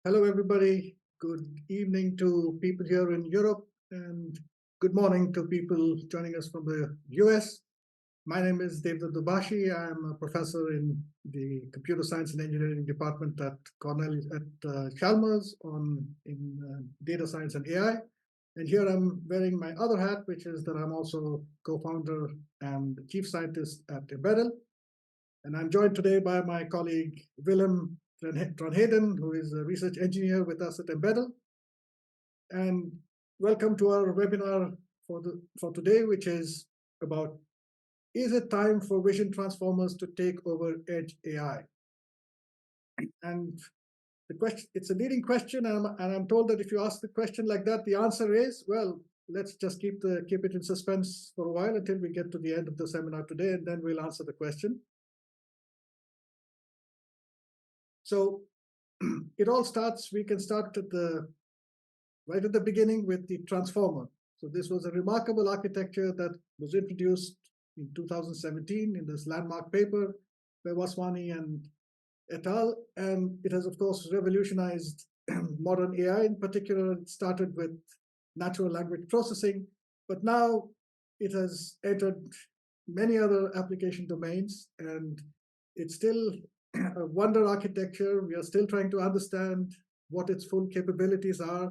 Hello, everybody. Good evening to people here in Europe, and good morning to people joining us from the US. My name is Devdutt Dubashi. I'm a professor in the Computer Science and Engineering Department at Cornell at Chalmers in data science and AI. And here I'm wearing my other hat, which is that I'm also co-founder and chief scientist at Embeddle. And I'm joined today by my colleague, Willem Tronheden, who is a research engineer with us at Embeddle. And welcome to our webinar for today, which is about, is it time for vision transformers to take over edge AI? And the question, it's a leading question, and I'm told that if you ask the question like that, the answer is, well, let's just keep it in suspense for a while until we get to the end of the seminar today, and then we'll answer the question. So it all starts, we can start right at the beginning with the transformer. So this was a remarkable architecture that was introduced in 2017 in this landmark paper by Vaswani and et al. And it has, of course, revolutionized modern AI. In particular, it started with natural language processing, but now it has entered many other application domains, and it's still a wonder architecture. We are still trying to understand what its full capabilities are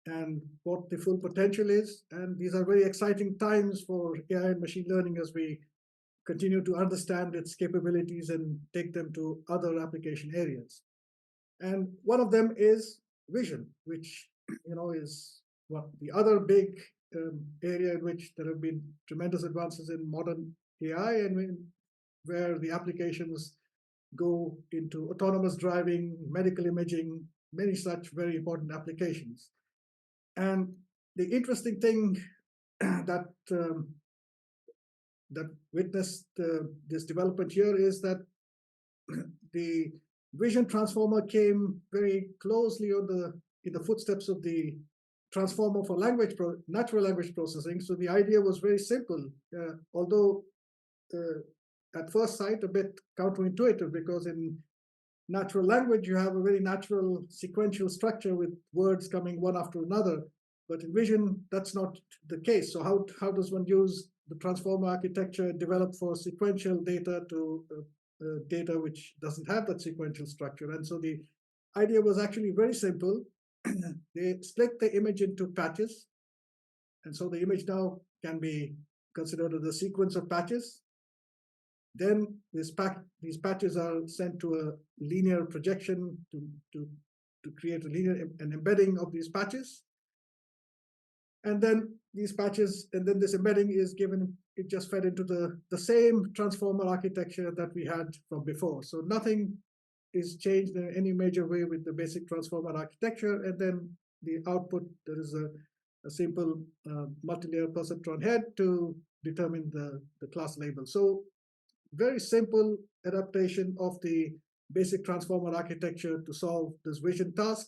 and what the full potential is. And these are very exciting times for AI and machine learning as we continue to understand its capabilities and take them to other application areas. And one of them is vision, which is what the other big area in which there have been tremendous advances in modern AI, and where the applications go into autonomous driving, medical imaging, many such very important applications. And the interesting thing that witnessed this development here is that the vision transformer came very closely in the footsteps of the transformer for natural language processing. So the idea was very simple, although at first sight a bit counterintuitive, because in natural language you have a very natural sequential structure with words coming one after another. But in vision, that's not the case. So how does one use the transformer architecture developed for sequential data to data which doesn't have that sequential structure? And so the idea was actually very simple. They split the image into patches. And so the image now can be considered as a sequence of patches. Then these patches are sent to a linear projection to create an embedding of these patches. And then these patches, and then this embedding is given, it just fed into the same transformer architecture that we had from before. So nothing is changed in any major way with the basic transformer architecture. And then the output, there is a simple multi-layer perceptron head to determine the class label. So very simple adaptation of the basic transformer architecture to solve this vision task.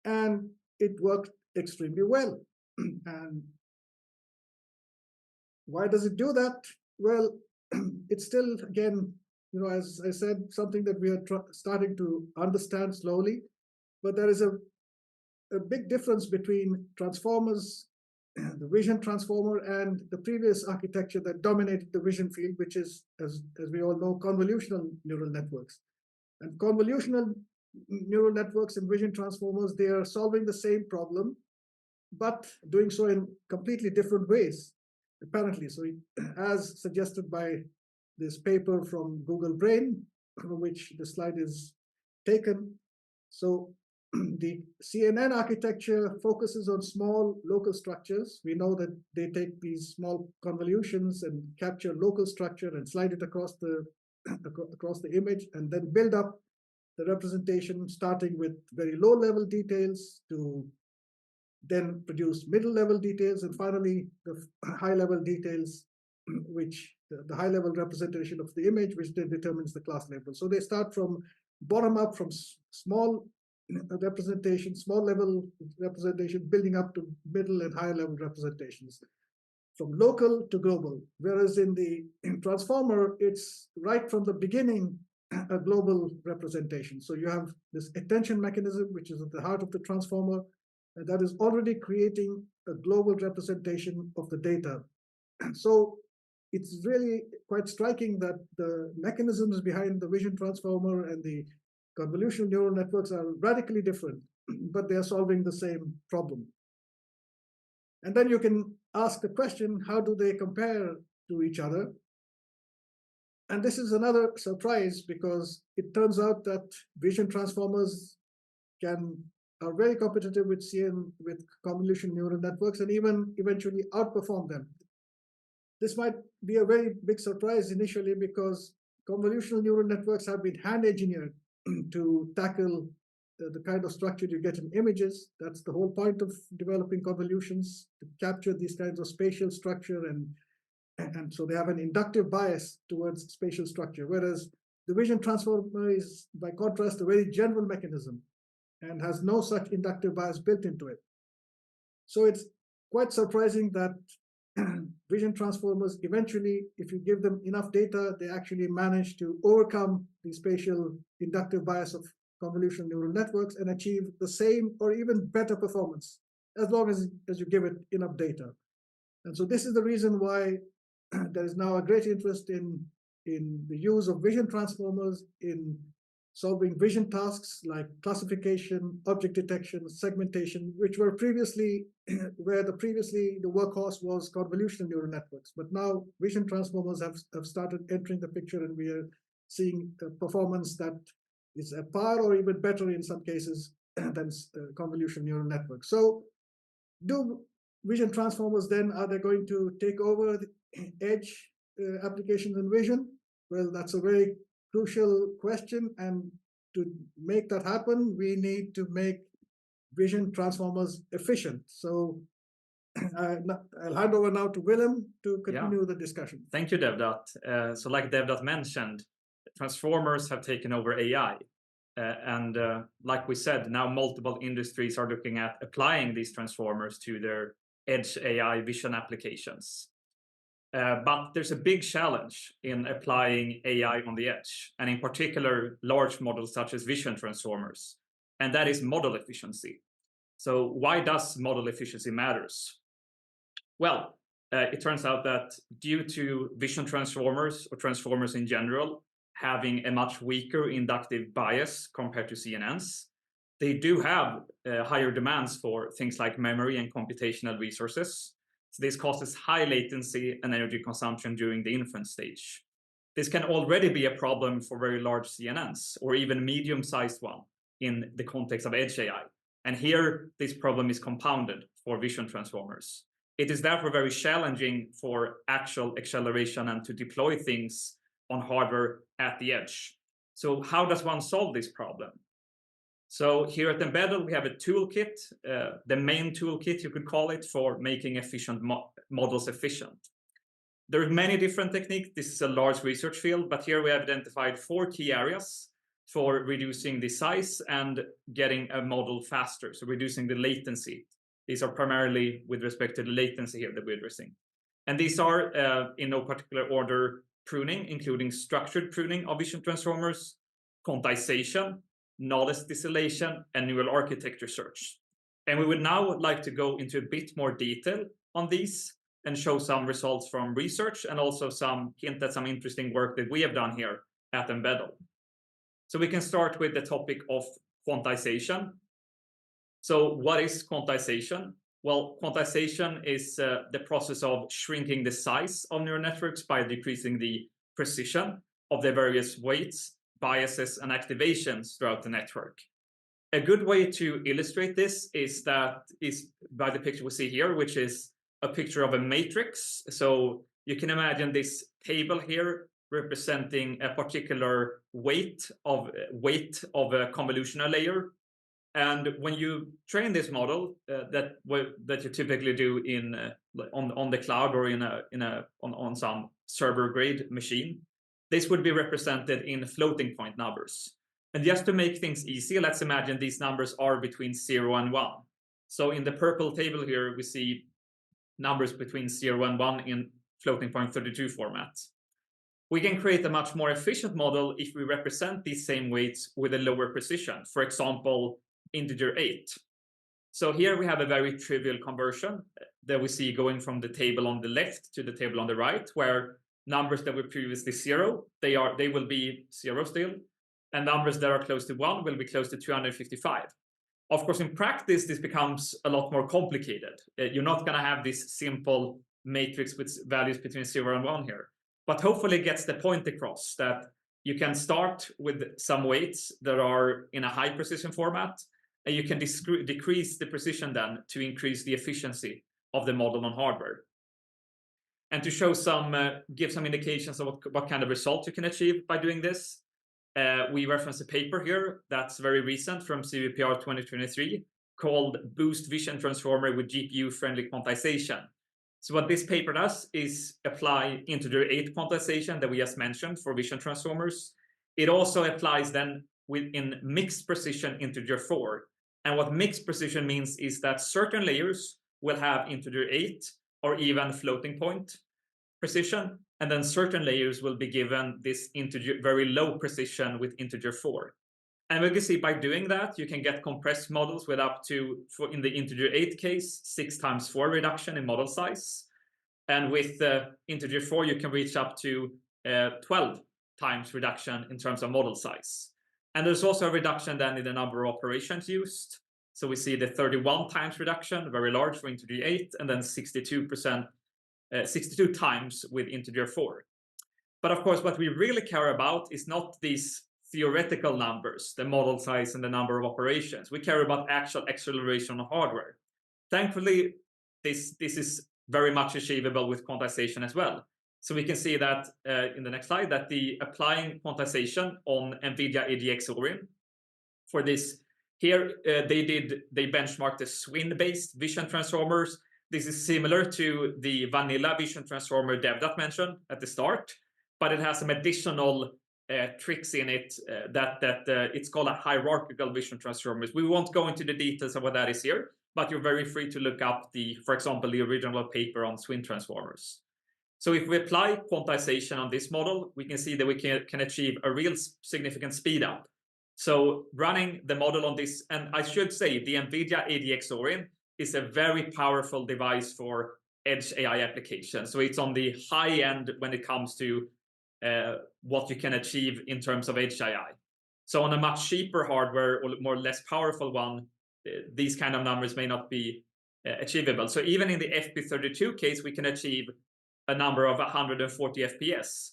And it worked extremely well. And why does it do that? Well, it's still, again, as I said, something that we are starting to understand slowly. But there is a big difference between transformers, the vision transformer, and the previous architecture that dominated the vision field, which is, as we all know, convolutional neural networks. And convolutional neural networks and vision transformers, they are solving the same problem, but doing so in completely different ways, apparently. So as suggested by this paper from Google Brain, from which the slide is taken. So the CNN architecture focuses on small local structures. We know that they take these small convolutions and capture local structure and slide it across the image, and then build up the representation, starting with very low level details to then produce middle level details, and finally the high level details, which the high level representation of the image, which then determines the class label. So they start from bottom up, from small representation, small level representation, building up to middle and higher level representations, from local to global. Whereas in the transformer, it's right from the beginning, a global representation. So you have this attention mechanism, which is at the heart of the transformer, and that is already creating a global representation of the data. So it's really quite striking that the mechanisms behind the vision transformer and the convolutional neural networks are radically different, but they are solving the same problem. And then you can ask the question, how do they compare to each other? And this is another surprise, because it turns out that vision transformers are very competitive with convolutional neural networks, and even eventually outperform them. This might be a very big surprise initially, because convolutional neural networks have been hand engineered to tackle the kind of structure you get in images. That's the whole point of developing convolutions, to capture these kinds of spatial structure, and so they have an inductive bias towards spatial structure, whereas the vision transformer is, by contrast, a very general mechanism and has no such inductive bias built into it. So it's quite surprising that vision transformers eventually, if you give them enough data, they actually manage to overcome the spatial inductive bias of convolutional neural networks and achieve the same or even better performance, as long as you give it enough data. And so this is the reason why there is now a great interest in the use of vision transformers in solving vision tasks like classification, object detection, segmentation, which were previously where the workhorse was convolutional neural networks. But now vision transformers have started entering the picture, and we are seeing performance that is at par or even better in some cases than convolutional neural networks. So do vision transformers then, are they going to take over the edge applications in vision? Well, that's a very crucial question, and to make that happen, we need to make vision transformers efficient. So I'll hand over now to Willem to continue the discussion. Thank you, Devdutt. So like Devdutt mentioned, transformers have taken over AI. And like we said, now multiple industries are looking at applying these transformers to their edge AI vision applications. But there's a big challenge in applying AI on the edge, and in particular, large models such as vision transformers, and that is model efficiency. So why does model efficiency matters? Well, it turns out that due to vision transformers, or transformers in general, having a much weaker inductive bias compared to CNNs, they do have higher demands for things like memory and computational resources. So this causes high latency and energy consumption during the inference stage. This can already be a problem for very large CNNs, or even medium-sized one in the context of edge AI. And here, this problem is compounded for vision transformers. It is therefore very challenging for actual acceleration and to deploy things on hardware at the edge. So how does one solve this problem? So here at Embedded, we have a toolkit, the main toolkit, you could call it, for making efficient models efficient. There are many different techniques. This is a large research field, but here we have identified 4 key areas for reducing the size and getting a model faster, so reducing the latency. These are primarily with respect to the latency here that we're addressing. And these are, in no particular order, pruning, including structured pruning of vision transformers, quantization, knowledge distillation, and neural architecture search. And we would now like to go into a bit more detail on these and show some results from research, and also hint at some interesting work that we have done here at Embedded. So we can start with the topic of quantization. So what is quantization? Well, quantization is the process of shrinking the size of neural networks by decreasing the precision of their various weights, biases, and activations throughout the network. A good way to illustrate this is by the picture we see here, which is a picture of a matrix. So you can imagine this table here representing a particular weight of a convolutional layer. And when you train this model that you typically do on the cloud or on some server grade machine, this would be represented in floating point numbers. And just to make things easy, let's imagine these numbers are between 0 and 1. So in the purple table here, we see numbers between 0 and 1 in floating point 32 format. We can create a much more efficient model if we represent these same weights with a lower precision, for example, integer 8. So here we have a very trivial conversion that we see going from the table on the left to the table on the right, where numbers that were previously 0, they will be 0 still, and numbers that are close to 1 will be close to 255. Of course, in practice, this becomes a lot more complicated. You're not going to have this simple matrix with values between 0 and 1 here. But hopefully it gets the point across that you can start with some weights that are in a high precision format, and you can decrease the precision then to increase the efficiency of the model on hardware. And to show give some indications of what kind of results you can achieve by doing this, we reference a paper here that's very recent from CVPR 2023 called Boost Vision Transformer with GPU-friendly quantization. So what this paper does is apply integer 8 quantization that we just mentioned for vision transformers. It also applies then within mixed precision integer 4. And what mixed precision means is that certain layers will have integer 8 or even floating point precision, and then certain layers will be given this integer very low precision with integer 4. And we can see by doing that, you can get compressed models with up to, in the integer 8 case, 6 times 4 reduction in model size. And with integer 4, you can reach up to 12 times reduction in terms of model size. And there's also a reduction then in the number of operations used. So we see the 31 times reduction, very large for integer 8, and then 62 times with integer 4. But of course, what we really care about is not these theoretical numbers, the model size and the number of operations. We care about actual acceleration on hardware. Thankfully, this is very much achievable with quantization as well. So we can see that in the next slide, that the applying quantization on NVIDIA AGX Orin for this here, they benchmarked the SWIN-based vision transformers. This is similar to the vanilla vision transformer Devdat mentioned at the start, but it has some additional tricks in it that it's called a hierarchical vision transformers. We won't go into the details of what that is here, but you're very free to look up for example, the original paper on SWIN transformers. So if we apply quantization on this model, we can see that we can achieve a real significant speed up. So running the model on this, and I should say the NVIDIA AGX Orin is a very powerful device for edge AI applications. So it's on the high end when it comes to what you can achieve in terms of edge AI. So on a much cheaper hardware or less powerful one, these kind of numbers may not be achievable. So even in the FP32 case, we can achieve a number of 140 FPS.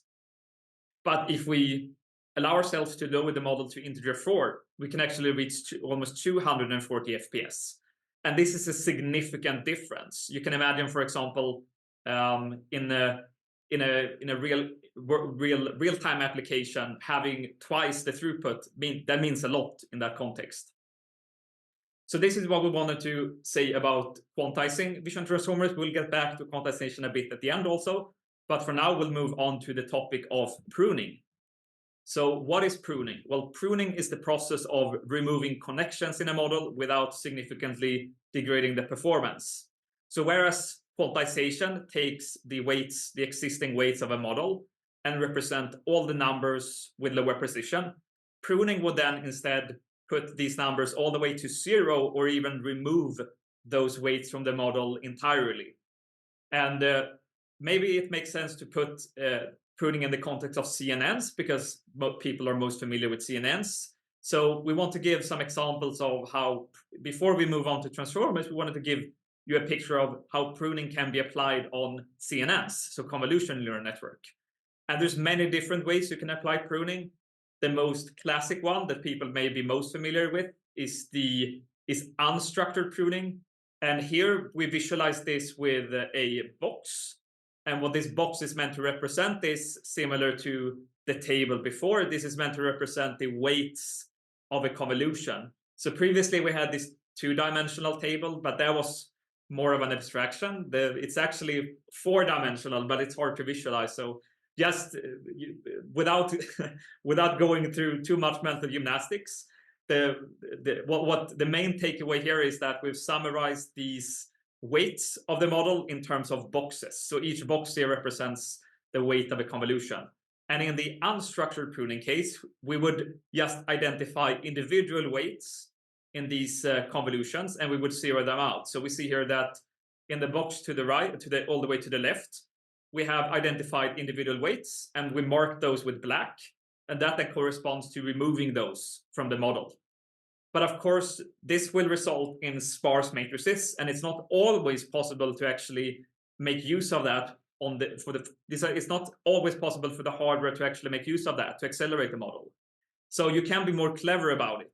But if we allow ourselves to lower the model to integer 4, we can actually reach almost 240 FPS. And this is a significant difference. You can imagine, for example, in a real-time application, having twice the throughput, that means a lot in that context. So this is what we wanted to say about quantizing vision transformers. We'll get back to quantization a bit at the end also, but for now we'll move on to the topic of pruning. So what is pruning? Well, pruning is the process of removing connections in a model without significantly degrading the performance. So whereas quantization takes the weights, the existing weights of a model, and represent all the numbers with lower precision, pruning would then instead put these numbers all the way to 0 or even remove those weights from the model entirely. And maybe it makes sense to put pruning in the context of CNNs because people are most familiar with CNNs. So we want to give some examples of how, before we move on to transformers, we wanted to give you a picture of how pruning can be applied on CNNs, so convolutional neural network. And there's many different ways you can apply pruning. The most classic one that people may be most familiar with is unstructured pruning. And here we visualize this with a box. And what this box is meant to represent is similar to the table before. This is meant to represent the weights of a convolution. So previously we had this 2-dimensional table, but that was more of an abstraction. It's actually 4-dimensional, but it's hard to visualize. So just without going through too much mental gymnastics, what the main takeaway here is that we've summarized these weights of the model in terms of boxes. So each box here represents the weight of a convolution. And in the unstructured pruning case, we would just identify individual weights in these convolutions, and we would zero them out. So we see here that in the box to the right, all the way to the left, we have identified individual weights, and we mark those with black, and that then corresponds to removing those from the model. But of course, this will result in sparse matrices, and it's not always possible to actually make use of that it's not always possible for the hardware to actually make use of that to accelerate the model. So you can be more clever about it,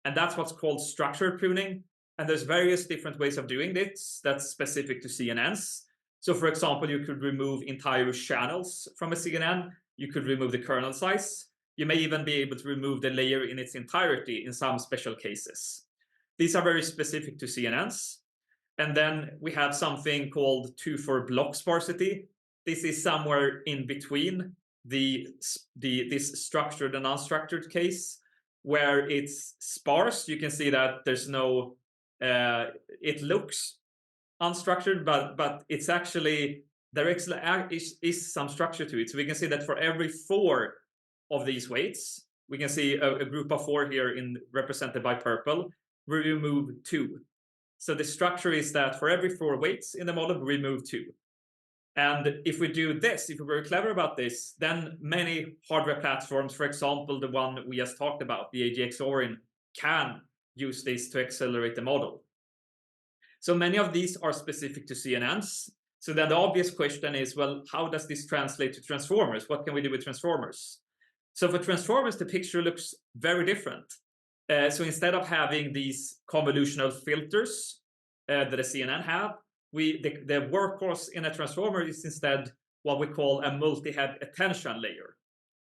and that's what's called structured pruning. And there's various different ways of doing this that's specific to CNNs. So for example, you could remove entire channels from a CNN. You could remove the kernel size. You may even be able to remove the layer in its entirety in some special cases. These are very specific to CNNs. And then we have something called 2-for block sparsity. This is somewhere in between this structured and unstructured case, where it's sparse. You can see that there's no, it looks unstructured, but it's actually, there is some structure to it. So we can see that for every 4 of these weights, we can see a group of 4 here represented by purple, we remove 2. So the structure is that for every 4 weights in the model, we remove 2. And if we do this, if we're very clever about this, then many hardware platforms, for example, the one we just talked about, the AGX Orin, can use this to accelerate the model. So many of these are specific to CNNs. So then the obvious question is, well, how does this translate to transformers? What can we do with transformers? So for transformers, the picture looks very different. So instead of having these convolutional filters that a CNN have, the workhorse in a transformer is instead what we call a multi-head attention layer.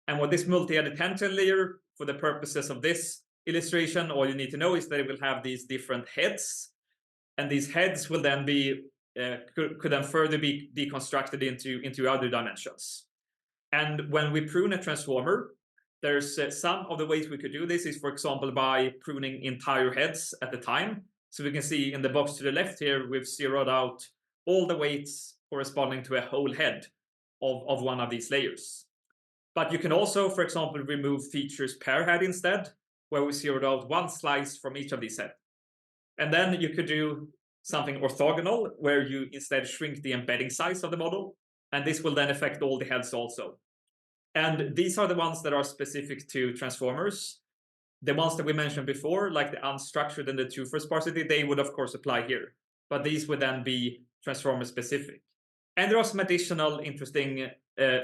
And what this multi-head attention layer, for the purposes of this illustration, all you need to know is that it will have these different heads, and these heads will then be could then further be deconstructed into other dimensions. And when we prune a transformer, there's some of the ways we could do this is, for example, by pruning entire heads at a time. So we can see in the box to the left here, we've zeroed out all the weights corresponding to a whole head of one of these layers. But you can also, for example, remove features per head instead, where we zeroed out one slice from each of these heads. And then you could do something orthogonal, where you instead shrink the embedding size of the model, and this will then affect all the heads also. And these are the ones that are specific to transformers. The ones that we mentioned before, like the unstructured and the 2-for sparsity, they would of course apply here, but these would then be transformer specific. And there are some additional interesting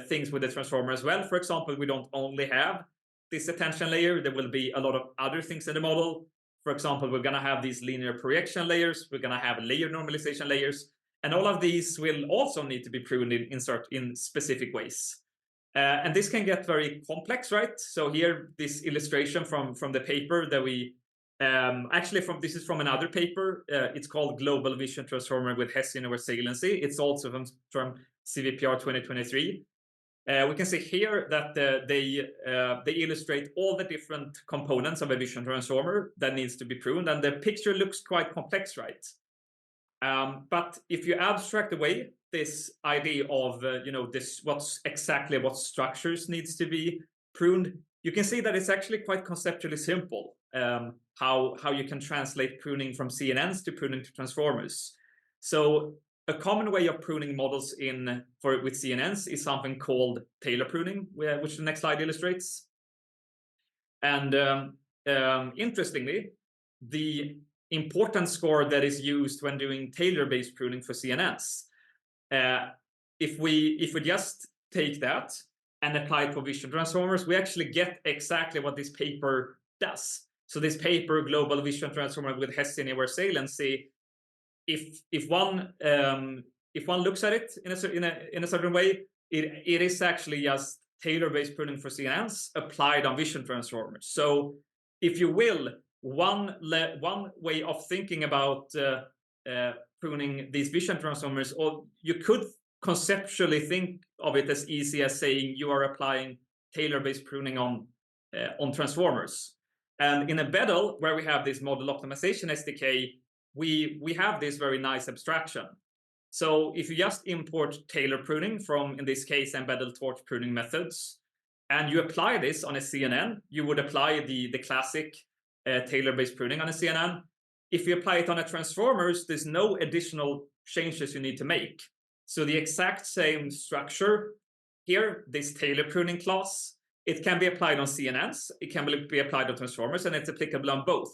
things with the transformer as well. For example, we don't only have this attention layer, there will be a lot of other things in the model. For example, we're going to have these linear projection layers, we're going to have layer normalization layers, and all of these will also need to be pruned in specific ways. And this can get very complex, right? So here, this illustration from the paper that we this is from another paper. It's called Global Vision Transformer with Hessian over saliency. It's also from CVPR 2023. We can see here that they illustrate all the different components of a vision transformer that needs to be pruned, and the picture looks quite complex, right? But if you abstract away this idea of what structures needs to be pruned, you can see that it's actually quite conceptually simple. How you can translate pruning from CNNs to pruning to transformers. So a common way of pruning models with CNNs is something called Taylor pruning, which the next slide illustrates. And interestingly, the importance score that is used when doing Taylor-based pruning for CNNs, if we just take that and apply it for vision transformers, we actually get exactly what this paper does. So this paper, Global Vision Transformer with Hessian over saliency, if one looks at it in a certain way, it is actually just Taylor-based pruning for CNNs applied on vision transformers. So if you will, one way of thinking about pruning these vision transformers, or you could conceptually think of it as easy as saying you are applying Taylor-based pruning on transformers. And in Embeddle, where we have this model optimization SDK, we have this very nice abstraction. So if you just import Taylor pruning from, in this case, Embeddle torch pruning methods, and you apply this on a CNN, you would apply the classic tailor-based pruning on a CNN. If you apply it on a transformers, there's no additional changes you need to make. So the exact same structure here, this tailor pruning class, it can be applied on CNNs, it can be applied on transformers, and it's applicable on both.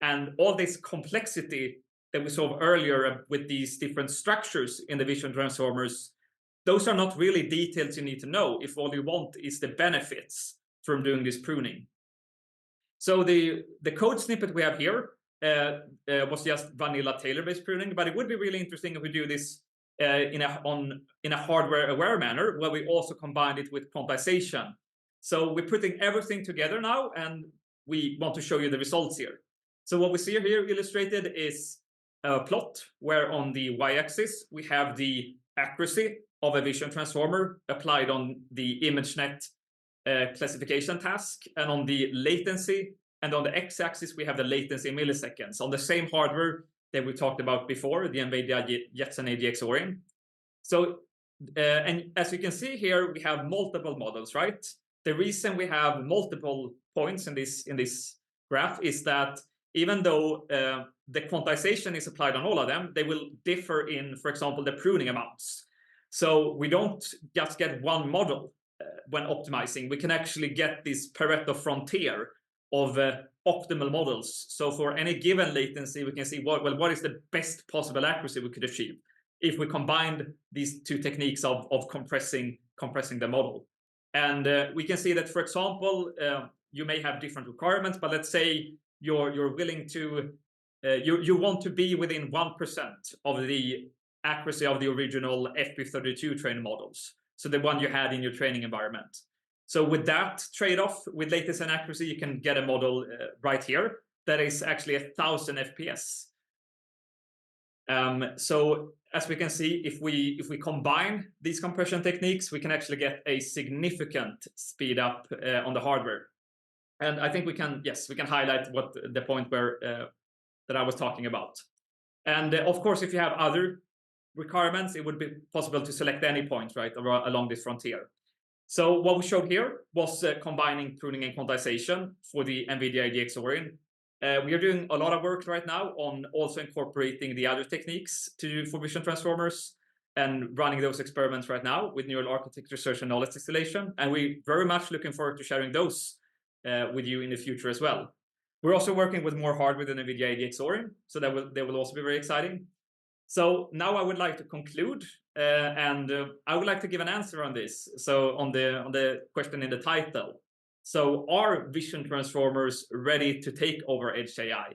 And all this complexity that we saw earlier with these different structures in the vision transformers, those are not really details you need to know if all you want is the benefits from doing this pruning. So the code snippet we have here was just vanilla tailor-based pruning, but it would be really interesting if we do this in a hardware-aware manner, where we also combine it with quantization. So we're putting everything together now, and we want to show you the results here. So what we see here illustrated is a plot where on the y-axis we have the accuracy of a vision transformer applied on the ImageNet classification task, and on the latency, and on the x-axis we have the latency in milliseconds on the same hardware that we talked about before, the NVIDIA Jetson AGX Orin. So, and as you can see here, we have multiple models, right? The reason we have multiple points in this graph is that even though the quantization is applied on all of them, they will differ in, for example, the pruning amounts. So we don't just get one model when optimizing. We can actually get this Pareto frontier of optimal models. So for any given latency, we can see what is the best possible accuracy we could achieve if we combined these two techniques of compressing the model. And we can see that, for example, you may have different requirements, but let's say you're willing to you want to be within 1% of the accuracy of the original FP32 training models, so the one you had in your training environment. So with that trade-off with latency and accuracy, you can get a model right here that is actually 1000 FPS. So as we can see, if we combine these compression techniques, we can actually get a significant speed up on the hardware. And I think we can highlight what the point where that I was talking about. And of course, if you have other requirements, it would be possible to select any point right along this frontier. So what we showed here was combining pruning and quantization for the NVIDIA AGX Orin. We are doing a lot of work right now on also incorporating the other techniques for vision transformers and running those experiments right now with neural architecture search and knowledge distillation. And we're very much looking forward to sharing those with you in the future as well. We're also working with more hardware than NVIDIA AGX Orin, so that will also be very exciting. So now I would like to conclude, and I would like to give an answer on this. So on the question in the title. So are vision transformers ready to take over edge AI?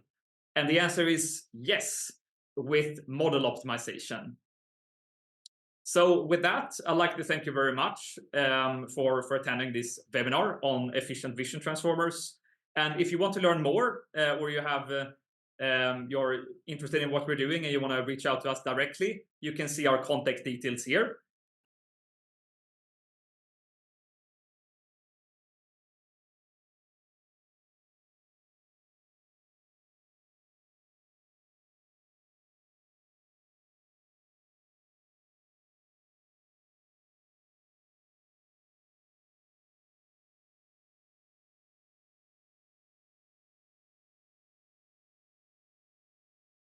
And the answer is yes, with model optimization. So with that, I'd like to thank you very much for attending this webinar on efficient vision transformers. And if you want to learn more, or you have you're interested in what we're doing and you want to reach out to us directly, you can see our contact details here.